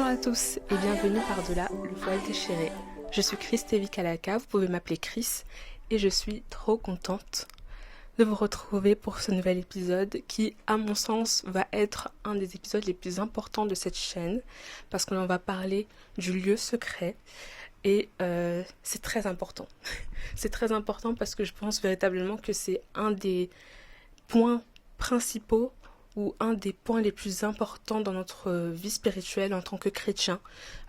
à tous et bienvenue par-delà le voile déchiré. Je suis Chris Tevikalaka, vous pouvez m'appeler Chris et je suis trop contente de vous retrouver pour ce nouvel épisode qui, à mon sens, va être un des épisodes les plus importants de cette chaîne parce qu'on va parler du lieu secret et c'est très important. C'est très important parce que je pense véritablement que c'est un des points principaux ou un des points les plus importants dans notre vie spirituelle en tant que chrétien,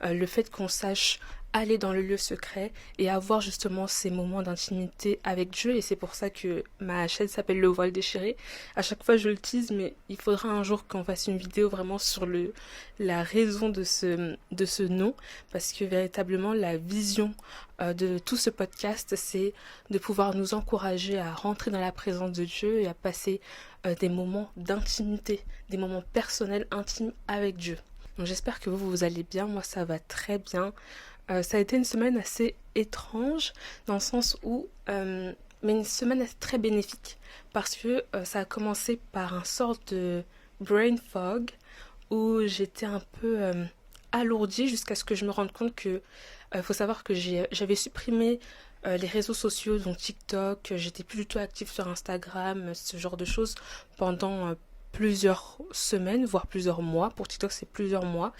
le fait qu'on sache aller dans le lieu secret et avoir justement ces moments d'intimité avec Dieu, et c'est pour ça que ma chaîne s'appelle Le Voile Déchiré. À chaque fois je le tease, mais il faudra un jour qu'on fasse une vidéo vraiment sur la raison de ce nom, parce que véritablement la vision de tout ce podcast, c'est de pouvoir nous encourager à rentrer dans la présence de Dieu et à passer des moments d'intimité, des moments personnels intimes avec Dieu. Donc j'espère que vous allez bien, moi ça va très bien. Ça a été une semaine assez étrange dans le sens où, mais une semaine très bénéfique parce que ça a commencé par un sorte de brain fog où j'étais un peu alourdie jusqu'à ce que je me rende compte que faut savoir que j'avais supprimé les réseaux sociaux, donc TikTok, j'étais plus du tout active sur Instagram, ce genre de choses pendant plusieurs semaines, voire plusieurs mois. Pour TikTok, c'est plusieurs mois.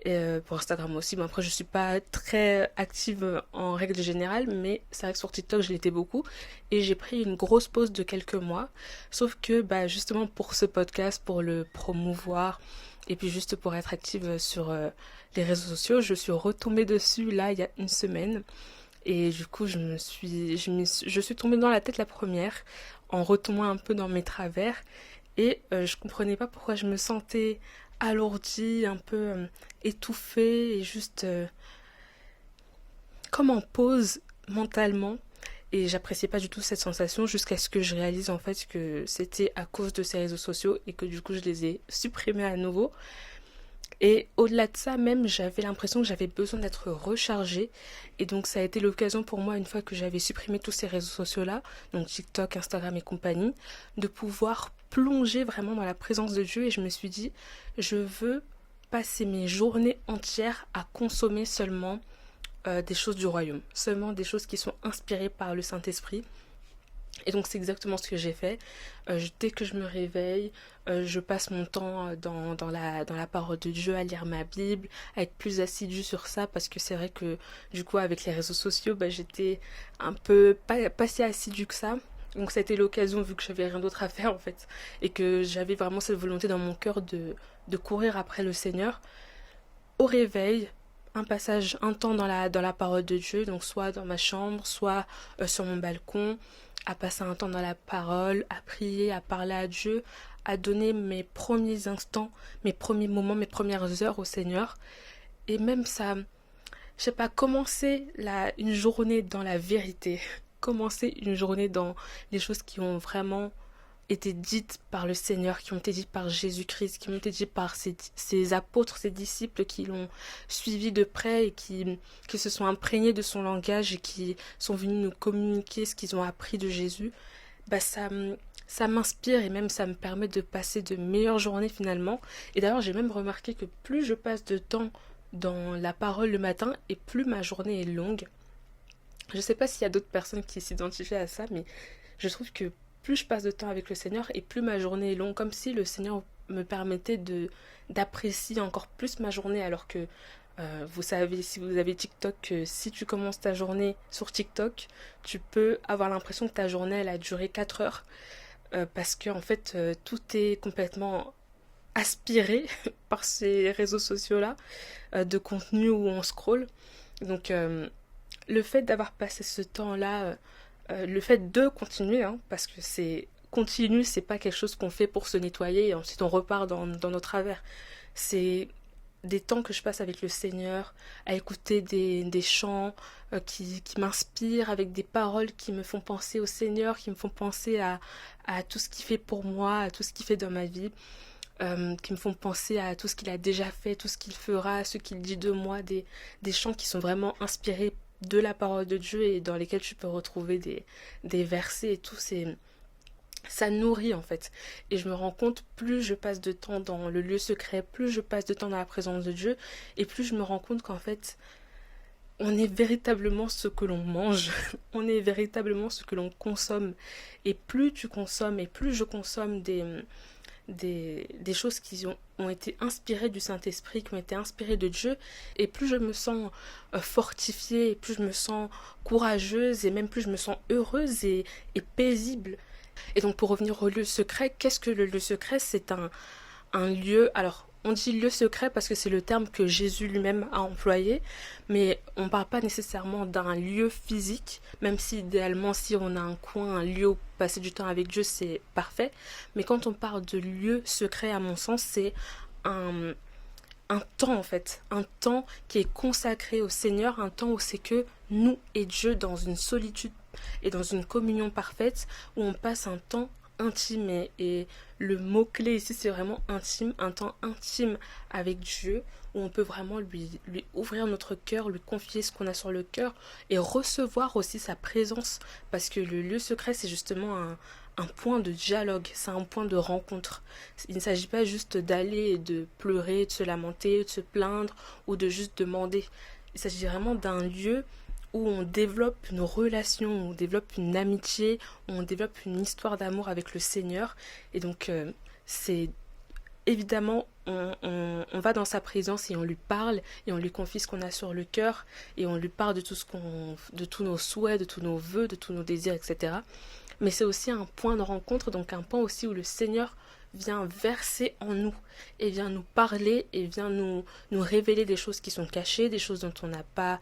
Et pour Instagram aussi. Bon, après, je suis pas très active en règle générale, mais c'est vrai que sur TikTok, je l'étais beaucoup. Et j'ai pris une grosse pause de quelques mois. Sauf que, justement, pour ce podcast, pour le promouvoir, et puis juste pour être active sur les réseaux sociaux, je suis retombée dessus, là, il y a une semaine. Et du coup, je suis tombée dans la tête la première, en retombant un peu dans mes travers. Et je comprenais pas pourquoi je me sentais alourdie, un peu étouffée et juste comme en pause mentalement. Et j'appréciais pas du tout cette sensation jusqu'à ce que je réalise en fait que c'était à cause de ces réseaux sociaux et que du coup je les ai supprimés à nouveau. Et au-delà de ça même, j'avais l'impression que j'avais besoin d'être rechargée. Et donc ça a été l'occasion pour moi, une fois que j'avais supprimé tous ces réseaux sociaux-là, donc TikTok, Instagram et compagnie, de pouvoir plonger vraiment dans la présence de Dieu. Et je me suis dit, je veux passer mes journées entières à consommer seulement des choses du royaume, seulement des choses qui sont inspirées par le Saint-Esprit. Et donc c'est exactement ce que j'ai fait. Dès que je me réveille, je passe mon temps dans la parole de Dieu, à lire ma Bible, à être plus assidue sur ça, parce que c'est vrai que du coup avec les réseaux sociaux, j'étais un peu pas si assidue que ça. Donc ça a été l'occasion, vu que j'avais rien d'autre à faire en fait, et que j'avais vraiment cette volonté dans mon cœur de courir après le Seigneur. Au réveil, un temps dans la parole de Dieu, donc soit dans ma chambre, soit sur mon balcon, à passer un temps dans la parole, à prier, à parler à Dieu, à donner mes premiers instants, mes premiers moments, mes premières heures au Seigneur. Et même ça, je sais pas, commencer une journée dans la vérité, commencer une journée dans les choses qui ont vraiment été dites par le Seigneur, qui ont été dites par Jésus-Christ, qui ont été dites par ses apôtres, ses disciples qui l'ont suivi de près et qui se sont imprégnés de son langage et qui sont venus nous communiquer ce qu'ils ont appris de Jésus. Ça m'inspire et même ça me permet de passer de meilleures journées finalement. Et d'ailleurs, j'ai même remarqué que plus je passe de temps dans la parole le matin et plus ma journée est longue. Je sais pas s'il y a d'autres personnes qui s'identifient à ça, mais je trouve que plus je passe de temps avec le Seigneur et plus ma journée est longue, comme si le Seigneur me permettait d'apprécier encore plus ma journée, alors que vous savez, si vous avez TikTok, que si tu commences ta journée sur TikTok, tu peux avoir l'impression que ta journée elle a duré 4 heures, parce que en fait tout est complètement aspiré par ces réseaux sociaux là, de contenu où on scrolle. Donc le fait d'avoir passé ce temps là, le fait de continuer, parce que c'est continu, c'est pas quelque chose qu'on fait pour se nettoyer et ensuite on repart dans nos travers. C'est des temps que je passe avec le Seigneur, à écouter des chants qui m'inspirent, avec des paroles qui me font penser au Seigneur, qui me font penser à tout ce qu'il fait pour moi, à tout ce qu'il fait dans ma vie, qui me font penser à tout ce qu'il a déjà fait, tout ce qu'il fera, ce qu'il dit de moi, des chants qui sont vraiment inspirés de la parole de Dieu et dans lesquels tu peux retrouver des versets et tout. ça nourrit en fait. Et je me rends compte, plus je passe de temps dans le lieu secret, plus je passe de temps dans la présence de Dieu, et plus je me rends compte qu'en fait, on est véritablement ce que l'on mange, on est véritablement ce que l'on consomme. Et plus tu consommes, et plus je consomme des choses qui ont été inspirées du Saint-Esprit, qui ont été inspirées de Dieu, et plus je me sens fortifiée, et plus je me sens courageuse, et même plus je me sens heureuse et paisible. Et donc pour revenir au lieu secret, qu'est-ce que le lieu secret? C'est un lieu, alors on dit lieu secret parce que c'est le terme que Jésus lui-même a employé, mais on ne parle pas nécessairement d'un lieu physique, même si idéalement si on a un coin, un lieu où passer du temps avec Dieu, c'est parfait. Mais quand on parle de lieu secret, à mon sens, c'est un, un temps en fait, un temps qui est consacré au Seigneur, un temps où c'est que nous et Dieu dans une solitude et dans une communion parfaite, où on passe un temps intime et le mot-clé ici c'est vraiment intime, un temps intime avec Dieu où on peut vraiment lui ouvrir notre cœur, lui confier ce qu'on a sur le cœur et recevoir aussi sa présence parce que le lieu secret c'est justement un point de dialogue, c'est un point de rencontre. Il ne s'agit pas juste d'aller et de pleurer, de se lamenter, de se plaindre ou de juste demander. Il s'agit vraiment d'un lieu où on développe nos relations, où on développe une amitié, où on développe une histoire d'amour avec le Seigneur. Et donc, c'est évidemment, on va dans sa présence et on lui parle et on lui confie ce qu'on a sur le cœur et on lui parle de de tous nos souhaits, de tous nos vœux, de tous nos désirs, etc. Mais c'est aussi un point de rencontre, donc un point aussi où le Seigneur vient verser en nous et vient nous parler et vient nous révéler des choses qui sont cachées, des choses dont on n'a pas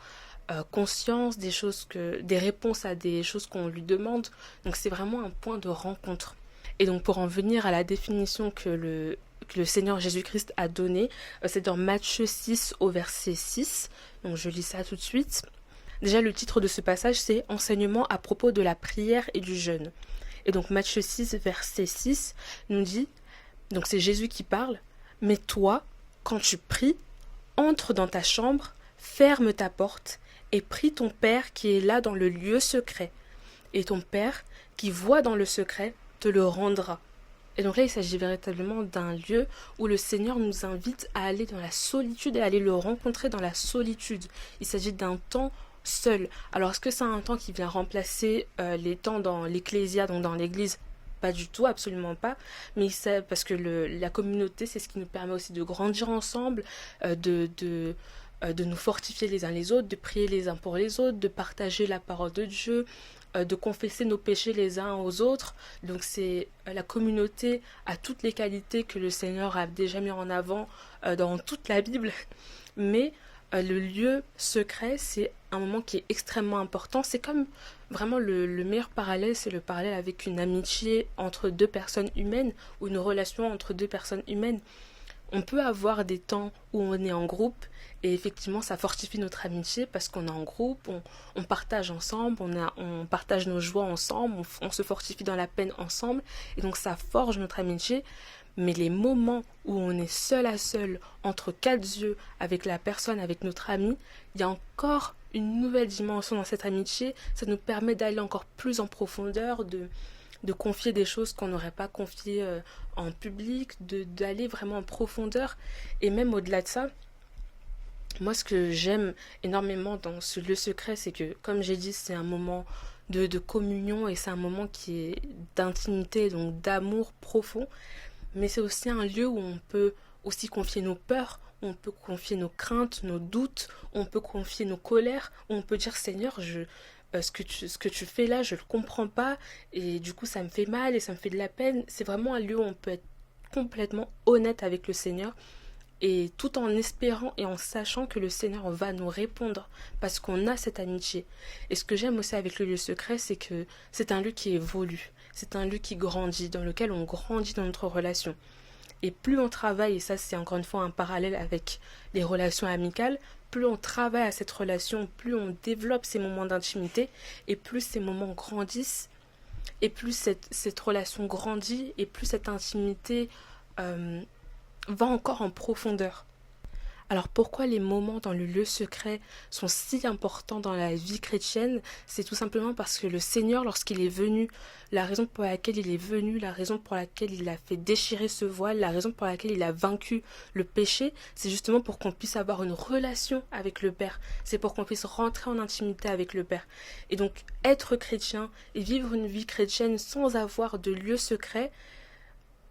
conscience, des réponses à des choses qu'on lui demande. Donc c'est vraiment un point de rencontre. Et donc pour en venir à la définition que le Seigneur Jésus-Christ a donnée, c'est dans Matthieu 6 au verset 6. Donc je lis ça tout de suite. Déjà le titre de ce passage c'est Enseignement à propos de la prière et du jeûne. Et donc Matthieu 6 verset 6 nous dit, donc c'est Jésus qui parle, mais toi, quand tu pries, entre dans ta chambre, ferme ta porte et prie ton Père qui est là dans le lieu secret. Et ton Père, qui voit dans le secret, te le rendra. Et donc là, il s'agit véritablement d'un lieu où le Seigneur nous invite à aller dans la solitude et à aller le rencontrer dans la solitude. Il s'agit d'un temps seul. Alors, est-ce que c'est un temps qui vient remplacer les temps dans l'ecclésia, donc dans l'église? Pas du tout, absolument pas. Mais c'est parce que la communauté, c'est ce qui nous permet aussi de grandir ensemble, de nous fortifier les uns les autres, de prier les uns pour les autres, de partager la parole de Dieu, de confesser nos péchés les uns aux autres. Donc c'est la communauté a toutes les qualités que le Seigneur a déjà mis en avant dans toute la Bible. Mais le lieu secret, c'est un moment qui est extrêmement important. C'est comme vraiment le meilleur parallèle, c'est le parallèle avec une amitié entre deux personnes humaines ou une relation entre deux personnes humaines. On peut avoir des temps où on est en groupe et effectivement ça fortifie notre amitié parce qu'on est en groupe, on partage ensemble, on partage nos joies ensemble, on se fortifie dans la peine ensemble et donc ça forge notre amitié. Mais les moments où on est seul à seul, entre quatre yeux, avec la personne, avec notre ami, il y a encore une nouvelle dimension dans cette amitié. Ça nous permet d'aller encore plus en profondeur, de confier des choses qu'on n'aurait pas confiées en public, d'aller vraiment en profondeur. Et même au-delà de ça, moi ce que j'aime énormément dans ce lieu secret, c'est que, comme j'ai dit, c'est un moment de communion et c'est un moment qui est d'intimité, donc d'amour profond. Mais c'est aussi un lieu où on peut aussi confier nos peurs, où on peut confier nos craintes, nos doutes, où on peut confier nos colères, où on peut dire Seigneur, ce que tu fais là, je le comprends pas, et du coup ça me fait mal et ça me fait de la peine. C'est vraiment un lieu où on peut être complètement honnête avec le Seigneur, et tout en espérant et en sachant que le Seigneur va nous répondre, parce qu'on a cette amitié. Et ce que j'aime aussi avec le lieu secret, c'est que c'est un lieu qui évolue, c'est un lieu qui grandit, dans lequel on grandit dans notre relation. Et plus on travaille, et ça c'est encore une fois un parallèle avec les relations amicales, plus on travaille à cette relation, plus on développe ces moments d'intimité, et plus ces moments grandissent, et plus cette relation grandit, et plus cette intimité va encore en profondeur. Alors pourquoi les moments dans le lieu secret sont si importants dans la vie chrétienne? C'est tout simplement parce que le Seigneur, lorsqu'il est venu, la raison pour laquelle il est venu, la raison pour laquelle il a fait déchirer ce voile, la raison pour laquelle il a vaincu le péché, c'est justement pour qu'on puisse avoir une relation avec le Père. C'est pour qu'on puisse rentrer en intimité avec le Père. Et donc être chrétien et vivre une vie chrétienne sans avoir de lieu secret,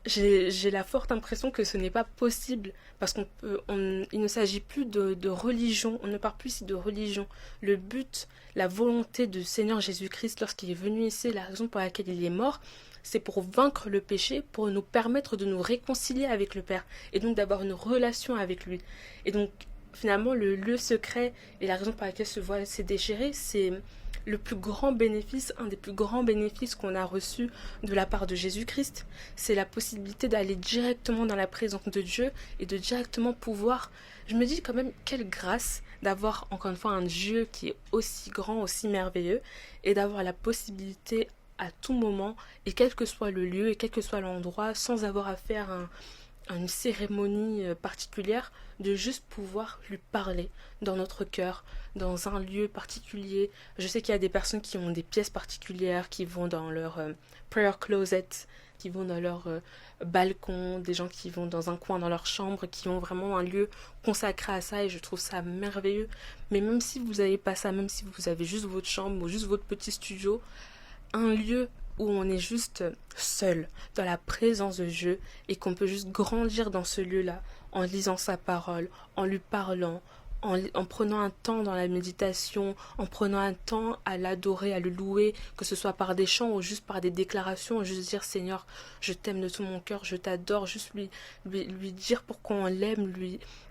j'ai la forte impression que ce n'est pas possible parce il ne s'agit plus de religion, on ne parle plus ici de religion. Le but, la volonté du Seigneur Jésus-Christ lorsqu'il est venu ici, la raison pour laquelle il est mort, c'est pour vaincre le péché, pour nous permettre de nous réconcilier avec le Père et donc d'avoir une relation avec lui. Et donc finalement le lieu secret et la raison pour laquelle ce voile s'est déchiré, c'est le plus grand bénéfice, un des plus grands bénéfices qu'on a reçu de la part de Jésus-Christ, c'est la possibilité d'aller directement dans la présence de Dieu et de directement pouvoir, je me dis quand même quelle grâce d'avoir encore une fois un Dieu qui est aussi grand, aussi merveilleux et d'avoir la possibilité à tout moment et quel que soit le lieu et quel que soit l'endroit sans avoir à faire une cérémonie particulière, de juste pouvoir lui parler dans notre cœur, dans un lieu particulier. Je sais qu'il y a des personnes qui ont des pièces particulières, qui vont dans leur prayer closet, qui vont dans leur balcon, des gens qui vont dans un coin dans leur chambre, qui ont vraiment un lieu consacré à ça et je trouve ça merveilleux. Mais même si vous n'avez pas ça, même si vous avez juste votre chambre ou juste votre petit studio, un lieu où on est juste seul dans la présence de Dieu et qu'on peut juste grandir dans ce lieu-là en lisant sa parole, en lui parlant, en prenant un temps dans la méditation, en prenant un temps à l'adorer, à le louer, que ce soit par des chants ou juste par des déclarations, juste dire Seigneur, je t'aime de tout mon cœur, je t'adore, juste lui dire pourquoi on l'aime,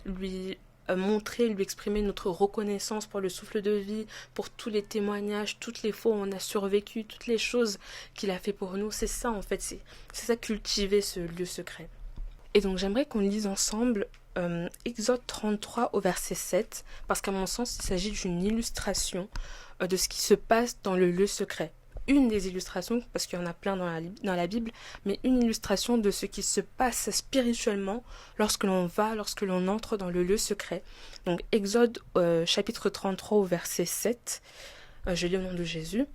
lui montrer, lui exprimer notre reconnaissance pour le souffle de vie, pour tous les témoignages, toutes les fois où on a survécu, toutes les choses qu'il a fait pour nous. C'est ça en fait, c'est ça cultiver ce lieu secret. Et donc j'aimerais qu'on lise ensemble Exode 33 au verset 7, parce qu'à mon sens il s'agit d'une illustration de ce qui se passe dans le lieu secret. Une des illustrations, parce qu'il y en a plein dans la Bible, mais une illustration de ce qui se passe spirituellement lorsque l'on entre dans le lieu secret. Donc Exode chapitre 33 au verset 7, je lis au nom de Jésus.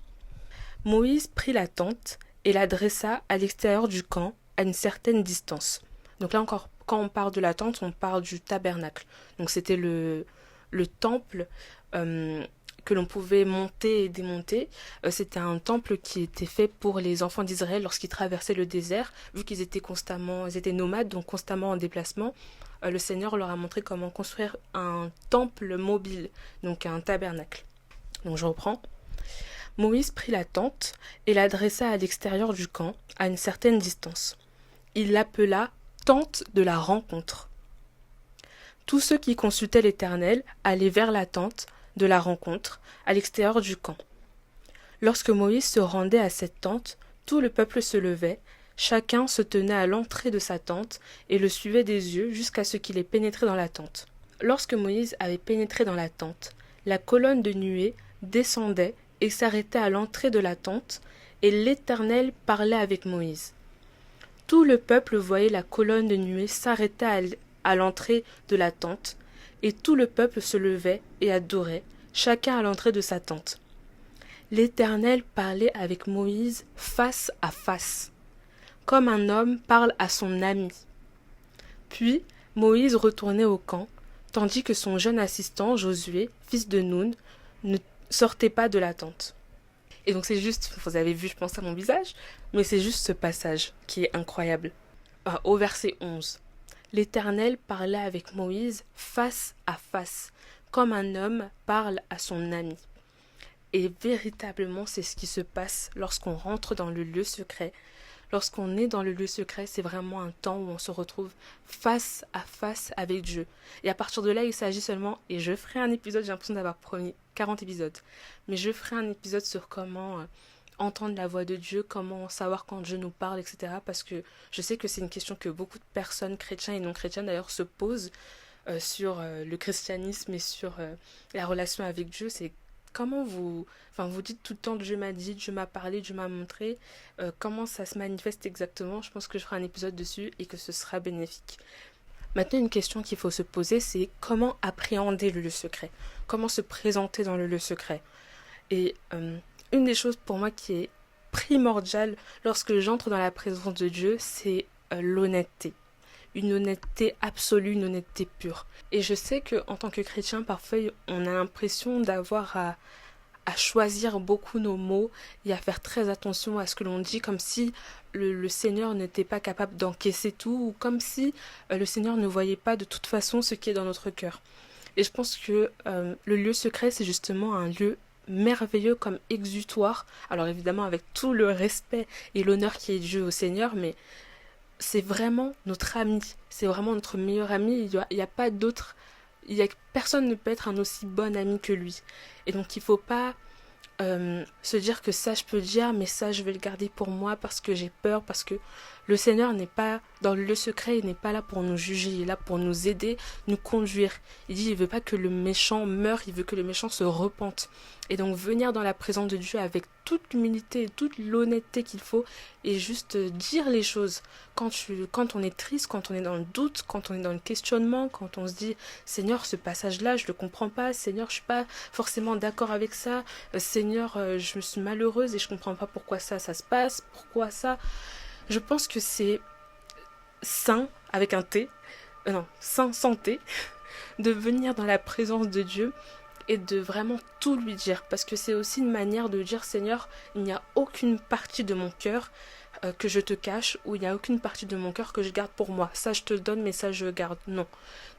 Moïse prit la tente et la dressa à l'extérieur du camp à une certaine distance. Donc là encore, quand on parle de la tente, on parle du tabernacle. Donc c'était le temple que l'on pouvait monter et démonter. C'était un temple qui était fait pour les enfants d'Israël lorsqu'ils traversaient le désert, vu qu'ils étaient nomades, donc constamment en déplacement. Le Seigneur leur a montré comment construire un temple mobile, donc un tabernacle. Donc je reprends. Moïse prit la tente et la dressa à l'extérieur du camp, à une certaine distance. Il l'appela tente de la rencontre. Tous ceux qui consultaient l'Éternel allaient vers la tente de la rencontre, à l'extérieur du camp. Lorsque Moïse se rendait à cette tente, tout le peuple se levait, chacun se tenait à l'entrée de sa tente et le suivait des yeux jusqu'à ce qu'il ait pénétré dans la tente. Lorsque Moïse avait pénétré dans la tente, la colonne de nuée descendait et s'arrêtait à l'entrée de la tente, et l'Éternel parlait avec Moïse. Tout le peuple voyait la colonne de nuée s'arrêter à l'entrée de la tente, et tout le peuple se levait et adorait, chacun à l'entrée de sa tente. L'Éternel parlait avec Moïse face à face, comme un homme parle à son ami. Puis Moïse retournait au camp, tandis que son jeune assistant, Josué, fils de Nun, ne sortait pas de la tente. Et donc c'est juste, vous avez vu je pense à mon visage, mais c'est juste ce passage qui est incroyable. Au verset 11. L'Éternel parlait avec Moïse face à face, comme un homme parle à son ami. Et véritablement, c'est ce qui se passe lorsqu'on rentre dans le lieu secret. Lorsqu'on est dans le lieu secret, c'est vraiment un temps où on se retrouve face à face avec Dieu. Et à partir de là, il s'agit seulement, et je ferai un épisode, j'ai l'impression d'avoir promis 40 épisodes, mais je ferai un épisode sur comment entendre la voix de Dieu, comment savoir quand Dieu nous parle, etc. Parce que je sais que c'est une question que beaucoup de personnes, chrétiens et non chrétiens d'ailleurs, se posent sur le christianisme et sur la relation avec Dieu. C'est comment vous dites tout le temps Dieu m'a dit, Dieu m'a parlé, Dieu m'a montré, comment ça se manifeste exactement. Je pense que je ferai un épisode dessus et que ce sera bénéfique. Maintenant, une question qu'il faut se poser, c'est comment appréhender le lieu secret? Comment se présenter dans le lieu secret? Et une des choses pour moi qui est primordiale lorsque j'entre dans la présence de Dieu, c'est l'honnêteté. Une honnêteté absolue, une honnêteté pure. Et je sais qu'en tant que chrétien, parfois, on a l'impression d'avoir à choisir beaucoup nos mots et à faire très attention à ce que l'on dit, comme si le Seigneur n'était pas capable d'encaisser tout, ou comme si le Seigneur ne voyait pas de toute façon ce qui est dans notre cœur. Et je pense que le lieu secret, c'est justement un lieu merveilleux comme exutoire. Alors évidemment avec tout le respect et l'honneur qui est dû au Seigneur, mais c'est vraiment notre ami, c'est vraiment notre meilleur ami. Il y a pas d'autre, personne ne peut être un aussi bon ami que lui. Et donc il faut pas se dire que ça je peux dire, mais ça je vais le garder pour moi parce que j'ai peur, parce que le Seigneur n'est pas dans le lieu secret, il n'est pas là pour nous juger, il est là pour nous aider, nous conduire. Il dit il veut pas que le méchant meure, il veut que le méchant se repente. Et donc venir dans la présence de Dieu avec toute l'humilité et toute l'honnêteté qu'il faut et juste dire les choses. Quand on est triste, quand on est dans le doute, quand on est dans le questionnement, quand on se dit Seigneur, ce passage-là, je le comprends pas, Seigneur, je suis pas forcément d'accord avec ça, Seigneur, je me suis malheureuse et je comprends pas pourquoi ça se passe, pourquoi ça. Je pense que c'est sain, avec un T, non, sain, santé, de venir dans la présence de Dieu et de vraiment tout lui dire. Parce que c'est aussi une manière de dire, Seigneur, il n'y a aucune partie de mon cœur que je te cache, ou il n'y a aucune partie de mon cœur que je garde pour moi. Ça, je te le donne, mais ça, je le garde. Non.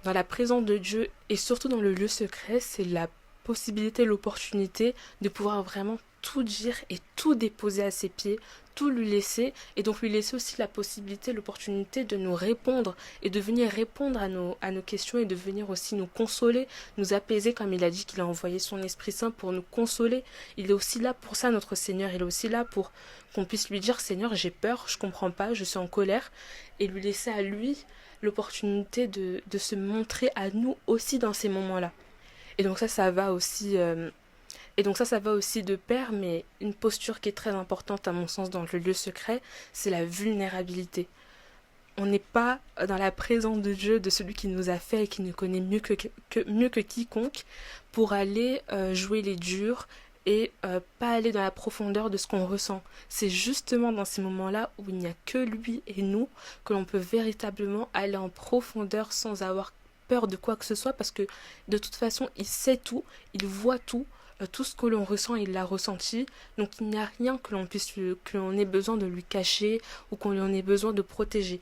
Dans la présence de Dieu, et surtout dans le lieu secret, c'est la possibilité, l'opportunité de pouvoir vraiment tout dire et tout déposer à ses pieds, tout lui laisser, et donc lui laisser aussi la possibilité, l'opportunité de nous répondre et de venir répondre à nos questions et de venir aussi nous consoler, nous apaiser, comme il a dit qu'il a envoyé son Esprit Saint pour nous consoler. Il est aussi là pour ça, notre Seigneur. Il est aussi là pour qu'on puisse lui dire Seigneur, j'ai peur, je comprends pas, je suis en colère, et lui laisser à lui l'opportunité de se montrer à nous aussi dans ces moments-là. Et donc ça va aussi ça va aussi de pair, mais une posture qui est très importante à mon sens dans le lieu secret, c'est la vulnérabilité. On n'est pas dans la présence de Dieu, de celui qui nous a fait et qui nous connaît mieux que quiconque, pour aller jouer les durs et pas aller dans la profondeur de ce qu'on ressent. C'est justement dans ces moments-là où il n'y a que lui et nous que l'on peut véritablement aller en profondeur sans avoir peur de quoi que ce soit, parce que de toute façon il sait tout, il voit tout, tout ce que l'on ressent il l'a ressenti, donc il n'y a rien que l'on ait besoin de lui cacher ou qu'on en ait besoin de protéger.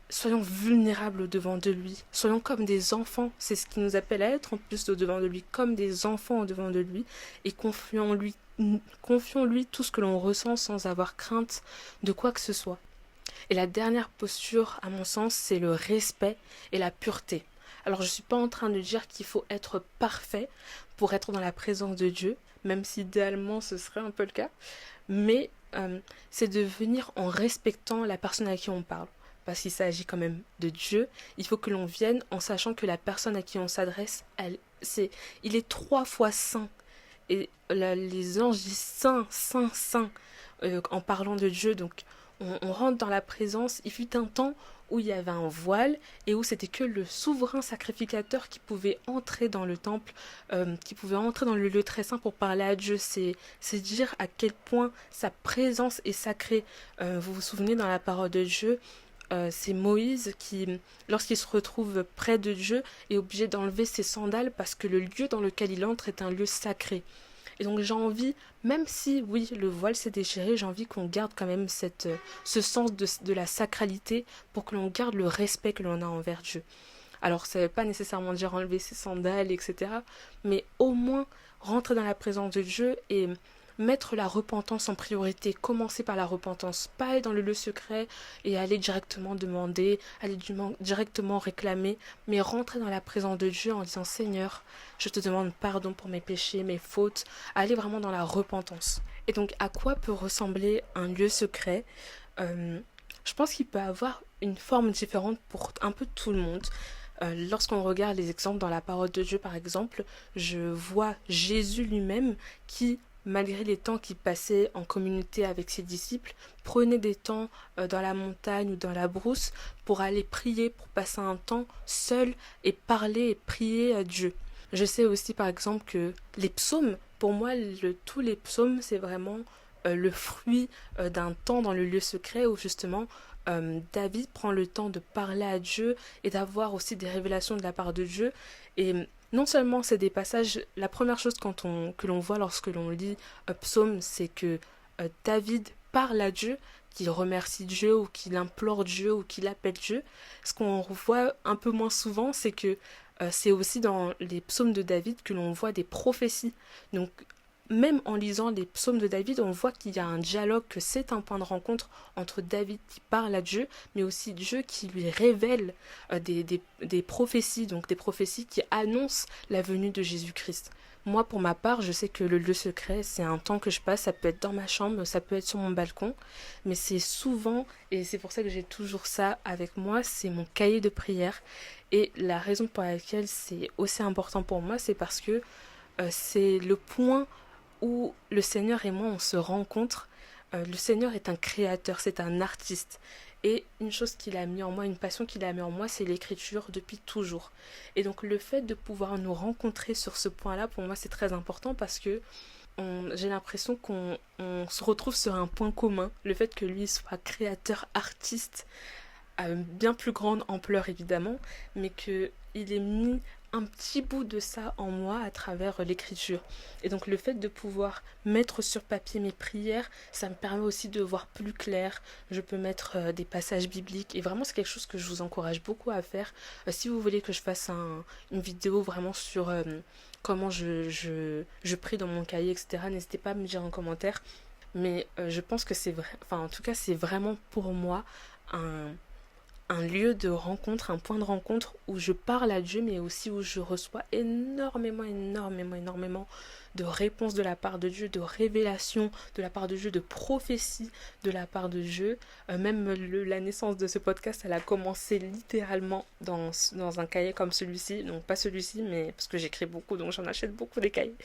Soyons vulnérables devant de lui, soyons comme des enfants, c'est ce qui nous appelle à être en plus au devant de lui, comme des enfants au devant de lui, et confions-lui tout ce que l'on ressent sans avoir crainte de quoi que ce soit. Et la dernière posture, à mon sens, c'est le respect et la pureté. Alors je ne suis pas en train de dire qu'il faut être parfait pour être dans la présence de Dieu, même si idéalement ce serait un peu le cas, mais c'est de venir en respectant la personne à qui on parle. Parce qu'il s'agit quand même de Dieu, il faut que l'on vienne en sachant que la personne à qui on s'adresse, il est 3 fois saint. Et les anges disent saint, saint, saint en parlant de Dieu, donc on rentre dans la présence. Il fut un temps où il y avait un voile et où c'était que le souverain sacrificateur qui pouvait entrer dans le temple, qui pouvait entrer dans le lieu très saint pour parler à Dieu. C'est dire à quel point sa présence est sacrée. Vous vous souvenez dans la parole de Dieu, c'est Moïse qui, lorsqu'il se retrouve près de Dieu, est obligé d'enlever ses sandales parce que le lieu dans lequel il entre est un lieu sacré. Et donc j'ai envie, même si oui le voile s'est déchiré, j'ai envie qu'on garde quand même ce sens de la sacralité, pour que l'on garde le respect que l'on a envers Dieu. Alors ça ne veut pas nécessairement dire enlever ses sandales, etc. Mais au moins rentrer dans la présence de Dieu et mettre la repentance en priorité, commencer par la repentance, pas aller dans le lieu secret et aller directement demander, aller directement réclamer, mais rentrer dans la présence de Dieu en disant Seigneur, je te demande pardon pour mes péchés, mes fautes, aller vraiment dans la repentance. Et donc à quoi peut ressembler un lieu secret? Je pense qu'il peut avoir une forme différente pour un peu tout le monde. Lorsqu'on regarde les exemples dans la parole de Dieu par exemple, je vois Jésus lui-même qui malgré les temps qu'il passait en communauté avec ses disciples, prenait des temps dans la montagne ou dans la brousse pour aller prier, pour passer un temps seul et parler et prier à Dieu. Je sais aussi par exemple que les psaumes, pour moi, tous les psaumes, c'est vraiment le fruit d'un temps dans le lieu secret où justement David prend le temps de parler à Dieu et d'avoir aussi des révélations de la part de Dieu. Et non seulement c'est des passages, la première chose que l'on voit lorsque l'on lit psaume, c'est que David parle à Dieu, qu'il remercie Dieu ou qu'il implore Dieu ou qu'il appelle Dieu. Ce qu'on voit un peu moins souvent, c'est que c'est aussi dans les psaumes de David que l'on voit des prophéties. Donc même en lisant les psaumes de David, on voit qu'il y a un dialogue, que c'est un point de rencontre entre David qui parle à Dieu, mais aussi Dieu qui lui révèle des prophéties, donc des prophéties qui annoncent la venue de Jésus-Christ. Moi, pour ma part, je sais que le lieu secret, c'est un temps que je passe, ça peut être dans ma chambre, ça peut être sur mon balcon, mais c'est souvent, et c'est pour ça que j'ai toujours ça avec moi, c'est mon cahier de prière. Et la raison pour laquelle c'est aussi important pour moi, c'est parce que c'est le point où le Seigneur et moi on se rencontre. Le Seigneur est un créateur, c'est un artiste. Et une chose qu'il a mis en moi, une passion qu'il a mis en moi, c'est l'écriture depuis toujours. Et donc le fait de pouvoir nous rencontrer sur ce point-là, pour moi c'est très important parce que j'ai l'impression qu'on se retrouve sur un point commun. Le fait que lui soit créateur, artiste, à une bien plus grande ampleur évidemment, mais qu'il ait mis un petit bout de ça en moi à travers l'écriture. Et donc le fait de pouvoir mettre sur papier mes prières, ça me permet aussi de voir plus clair. Je peux mettre des passages bibliques et vraiment c'est quelque chose que je vous encourage beaucoup à faire. Si vous voulez que je fasse une vidéo vraiment sur comment je prie dans mon cahier, etc., n'hésitez pas à me dire en commentaire. Mais je pense que c'est vrai, enfin en tout cas c'est vraiment pour moi un lieu de rencontre, un point de rencontre où je parle à Dieu, mais aussi où je reçois énormément de réponses de la part de Dieu, de révélations de la part de Dieu, de prophéties de la part de Dieu. Même la naissance de ce podcast, elle a commencé littéralement dans un cahier comme celui-ci. Donc pas celui-ci, mais parce que j'écris beaucoup, donc j'en achète beaucoup des cahiers.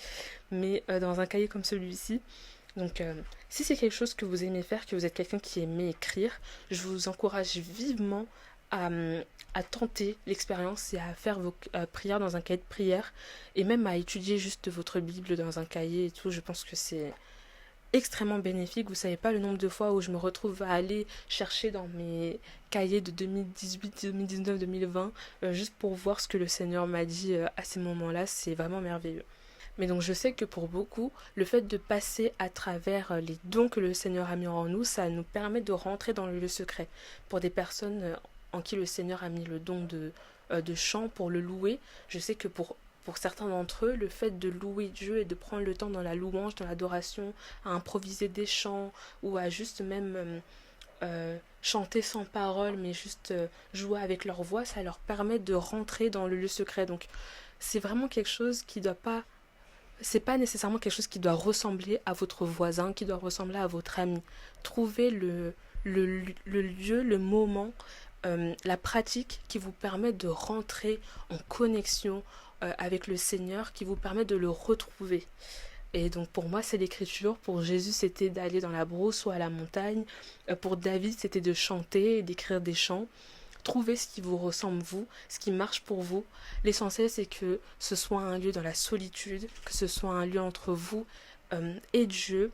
Mais dans un cahier comme celui-ci. Donc si c'est quelque chose que vous aimez faire, que vous êtes quelqu'un qui aimait écrire, je vous encourage vivement à tenter l'expérience et à faire vos prières dans un cahier de prière et même à étudier juste votre Bible dans un cahier et tout. Je pense que c'est extrêmement bénéfique. Vous savez pas le nombre de fois où je me retrouve à aller chercher dans mes cahiers de 2018, 2019, 2020 juste pour voir ce que le Seigneur m'a dit à ces moments-là. C'est vraiment merveilleux. Mais donc je sais que pour beaucoup, le fait de passer à travers les dons que le Seigneur a mis en nous, ça nous permet de rentrer dans le lieu secret. Pour des personnes en qui le Seigneur a mis le don de chant pour le louer, je sais que pour certains d'entre eux, le fait de louer Dieu et de prendre le temps dans la louange, dans l'adoration, à improviser des chants ou à juste même chanter sans parole, mais juste jouer avec leur voix, ça leur permet de rentrer dans le lieu secret. Donc c'est vraiment quelque chose qui doit pas... C'est pas nécessairement quelque chose qui doit ressembler à votre voisin, qui doit ressembler à votre ami. Trouvez le lieu, le moment, la pratique qui vous permet de rentrer en connexion avec le Seigneur, qui vous permet de le retrouver. Et donc pour moi c'est l'écriture, pour Jésus c'était d'aller dans la brousse ou à la montagne, pour David c'était de chanter et d'écrire des chants. Trouvez ce qui vous ressemble vous, ce qui marche pour vous. L'essentiel c'est que ce soit un lieu dans la solitude, que ce soit un lieu entre vous et Dieu,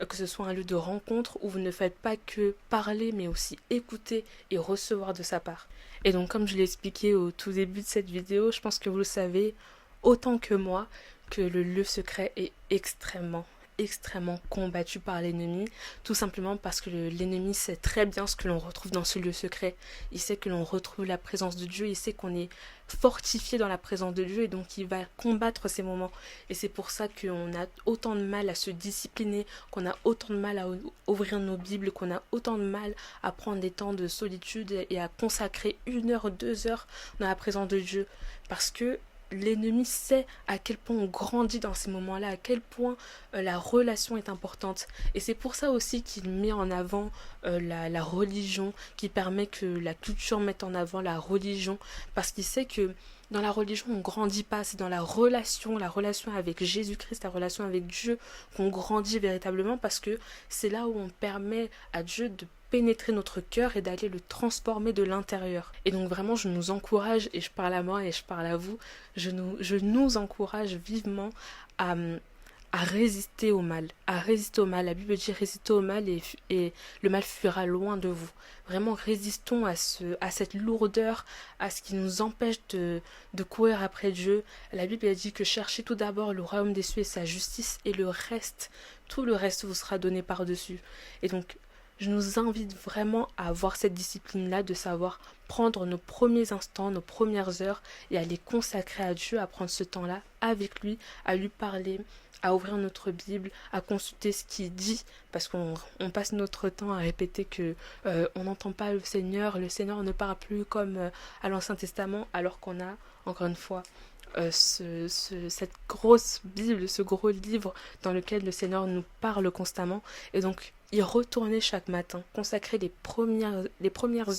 que ce soit un lieu de rencontre où vous ne faites pas que parler mais aussi écouter et recevoir de sa part. Et donc comme je l'ai expliqué au tout début de cette vidéo, je pense que vous le savez autant que moi que le lieu secret est extrêmement combattu par l'ennemi, tout simplement parce que l'ennemi sait très bien ce que l'on retrouve dans ce lieu secret. Il sait que l'on retrouve la présence de Dieu, il sait qu'on est fortifié dans la présence de Dieu et donc il va combattre ces moments. Et c'est pour ça qu'on a autant de mal à se discipliner, qu'on a autant de mal à ouvrir nos Bibles, qu'on a autant de mal à prendre des temps de solitude et à consacrer 1 heure, 2 heures dans la présence de Dieu. Parce que l'ennemi sait à quel point on grandit dans ces moments-là, à quel point la relation est importante. Et c'est pour ça aussi qu'il met en avant la religion, qui permet que la culture mette en avant la religion, parce qu'il sait que Dans la religion, on grandit pas, c'est dans la relation avec Jésus-Christ, la relation avec Dieu qu'on grandit véritablement parce que c'est là où on permet à Dieu de pénétrer notre cœur et d'aller le transformer de l'intérieur. Et donc vraiment, je nous encourage, et je parle à moi et je parle à vous, je nous encourage vivement à résister au mal, à résister au mal. La Bible dit résister au mal et le mal fuira loin de vous. Vraiment résistons à cette lourdeur, à ce qui nous empêche de courir après Dieu. La Bible a dit que cherchez tout d'abord le royaume des cieux et sa justice et le reste, tout le reste vous sera donné par-dessus. Et donc je nous invite vraiment à avoir cette discipline-là, de savoir prendre nos premiers instants, nos premières heures et à les consacrer à Dieu, à prendre ce temps-là avec lui, à lui parler, à ouvrir notre Bible, à consulter ce qu'il dit, parce qu'on passe notre temps à répéter que on n'entend pas le Seigneur ne parle plus comme à l'Ancien Testament, alors qu'on a, encore une fois, cette grosse Bible, ce gros livre dans lequel le Seigneur nous parle constamment, et donc y retourner chaque matin, consacrer les premières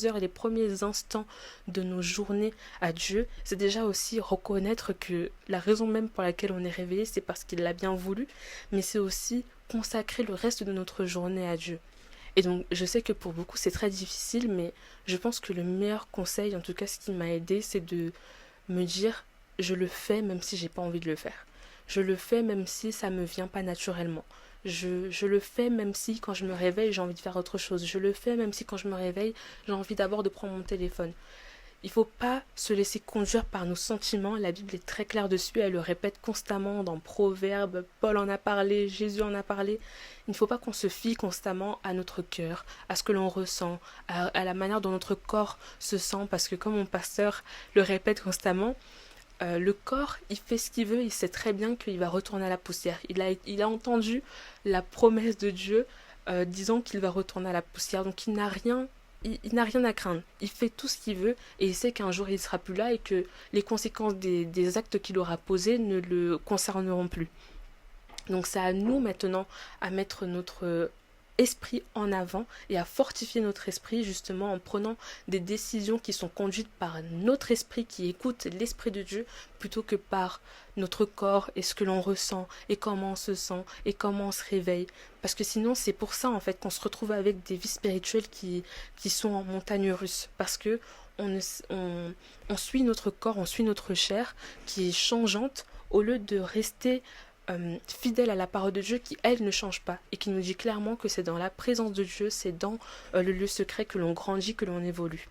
heures et les premiers instants de nos journées à Dieu, c'est déjà aussi reconnaître que la raison même pour laquelle on est réveillé, c'est parce qu'il l'a bien voulu, mais c'est aussi consacrer le reste de notre journée à Dieu. Et donc, je sais que pour beaucoup, c'est très difficile, mais je pense que le meilleur conseil, en tout cas ce qui m'a aidé, c'est de me dire, je le fais même si j'ai pas envie de le faire. Je le fais même si ça me vient pas naturellement. Je le fais même si quand je me réveille j'ai envie de faire autre chose. Je le fais même si quand je me réveille j'ai envie d'abord de prendre mon téléphone. Il ne faut pas se laisser conduire par nos sentiments. La Bible est très claire dessus, elle le répète constamment dans Proverbes, Paul en a parlé, Jésus en a parlé. Il ne faut pas qu'on se fie constamment à notre cœur, à ce que l'on ressent, à la manière dont notre corps se sent, parce que comme mon pasteur le répète constamment, le corps, il fait ce qu'il veut, il sait très bien qu'il va retourner à la poussière. Il a entendu la promesse de Dieu disant qu'il va retourner à la poussière. Donc il n'a rien à craindre. Il fait tout ce qu'il veut et il sait qu'un jour il ne sera plus là et que les conséquences des actes qu'il aura posés ne le concerneront plus. Donc c'est à nous maintenant à mettre notre esprit en avant et à fortifier notre esprit justement en prenant des décisions qui sont conduites par notre esprit qui écoute l'esprit de Dieu plutôt que par notre corps et ce que l'on ressent et comment on se sent et comment on se réveille, parce que sinon c'est pour ça en fait qu'on se retrouve avec des vies spirituelles qui sont en montagne russe, parce que on suit notre corps, on suit notre chair qui est changeante au lieu de rester fidèle à la parole de Dieu qui, elle, ne change pas et qui nous dit clairement que c'est dans la présence de Dieu, c'est dans le lieu secret que l'on grandit, que l'on évolue.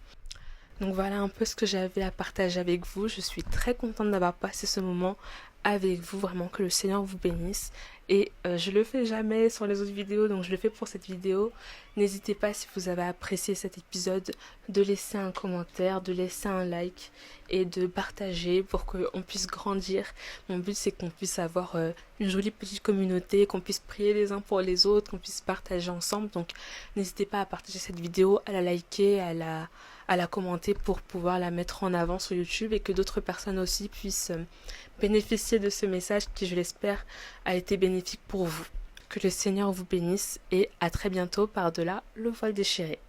Donc voilà un peu ce que j'avais à partager avec vous. Je suis très contente d'avoir passé ce moment avec vous, vraiment que le Seigneur vous bénisse. Et je le fais jamais sur les autres vidéos, donc je le fais pour cette vidéo. N'hésitez pas, si vous avez apprécié cet épisode, de laisser un commentaire, de laisser un like et de partager pour qu'on puisse grandir. Mon but, c'est qu'on puisse avoir une jolie petite communauté, qu'on puisse prier les uns pour les autres, qu'on puisse partager ensemble. Donc n'hésitez pas à partager cette vidéo, à la liker, à la commenter pour pouvoir la mettre en avant sur YouTube et que d'autres personnes aussi puissent bénéficier de ce message qui, je l'espère, a été bénéfique pour vous. Que le Seigneur vous bénisse et à très bientôt par-delà le voile déchiré.